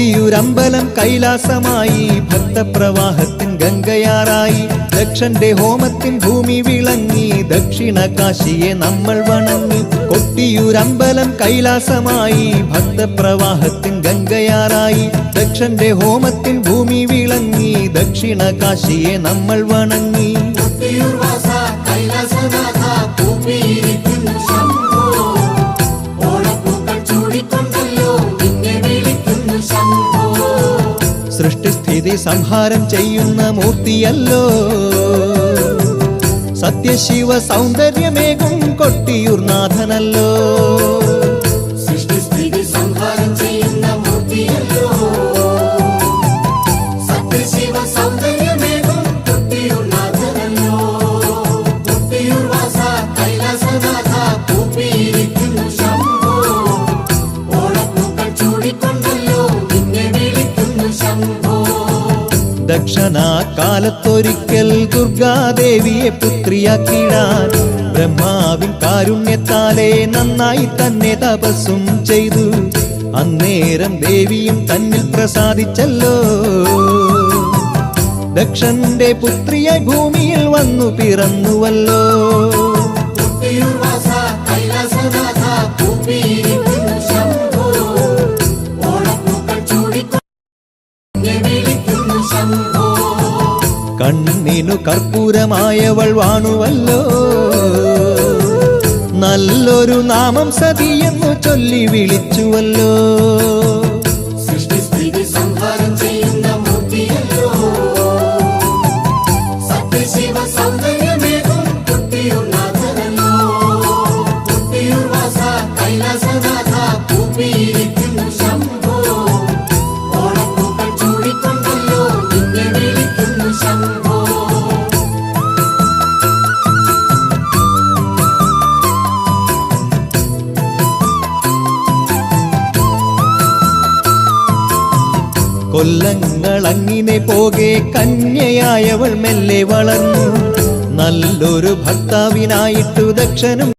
കൊട്ടിയൂരമ്പലം കൈലാസമായി, ഭക്തപ്രവാഹത്തിൻ ഗംഗയാറായി. ദക്ഷന്റെ ഹോമത്തിൻ ഭൂമി വിളങ്ങി, ദക്ഷിണ കാശിയെ നമ്മൾ വണങ്ങി. കൊട്ടിയൂരമ്പലം കൈലാസമായി, ഭക്തപ്രവാഹത്തിൻ ഗംഗയാറായി. ദക്ഷന്റെ ഹോമത്തിൻ ഭൂമി വിളങ്ങി, ദക്ഷിണ കാശിയെ നമ്മൾ വണങ്ങി. സൃഷ്ടിസ്ഥിതി സംഹാരം ചെയ്യുന്ന മൂർത്തിയല്ലോ, സത്യശിവ സൗന്ദര്യമേകും കൊട്ടിയൂർനാഥനല്ലോ. സൃഷ്ടിസ്ഥിതി സംഹാരം ചെയ്യുന്ന മൂർത്തിയല്ലോ, സത്യശിവ സൗന്ദര്യമേകും കൊട്ടിയൂർനാഥനല്ലോ. കൊട്ടിയൂർ വാസ കൈലാസനാഥ കൂപ്പിയിരിക്കുന്നു ശംഭോ, ഓണപ്പൂക്കൾ ചൂടിക്കൊണ്ടല്ലോ നിന്നെ വിളിക്കുന്നു ശംഭോ. ദക്ഷനാകാലത്തൊരിക്കൽ ദുർഗാദേവിയെ പുത്രിയാക്കിടാൻ ബ്രഹ്മാവിൻ കാരുണ്യത്താലെ നന്നായി തന്നെ തപസ്സും ചെയ്തു. അന്നേരം ദേവിയും തന്നിൽ പ്രസാദിച്ചല്ലോ, ദക്ഷന്റെ പുത്രിയെ ഭൂമിയിൽ വന്നു പിറന്നുവല്ലോ. കൊട്ടിയൂർ വാസ കൈലാസനാഥ കൂപ്പിയിരിക്കുന്നു ശംഭോ, ഓണപ്പൂക്കൾ ചൂടിക്കൊണ്ടേ വിളിക്കുന്നു ശംഭോ. കണ്ണിനു കർപ്പൂരമായവൾ വാണുവല്ലോ, നല്ലൊരു നാമം സതിയെന്നു ചൊല്ലി വിളിച്ചുവല്ലോ. സൃഷ്ടിസ്ഥിതി സംഹാരം ചെയ്യുന്ന മൂർത്തിയല്ലോ, സത്യശിവ സൗന്ദര്യമേകും കൊട്ടിയൂർനാഥനല്ലോ. കൊട്ടിയൂർ വാസ കൈലാസനാഥ കൂപ്പിയിരിക്കുന്നു ശംഭോ, ഓണപ്പൂക്കൾ ചൂടിക്കൊണ്ടല്ലോ നിന്നെ വിളിക്കുന്നു ശംഭോ. കൊല്ലങ്ങളങ്ങിനെ പോകെ കന്യയായവൾ മെല്ലെ വളർന്നു, നല്ലൊരു ഭർത്താവിനായിട്ടു ദക്ഷനും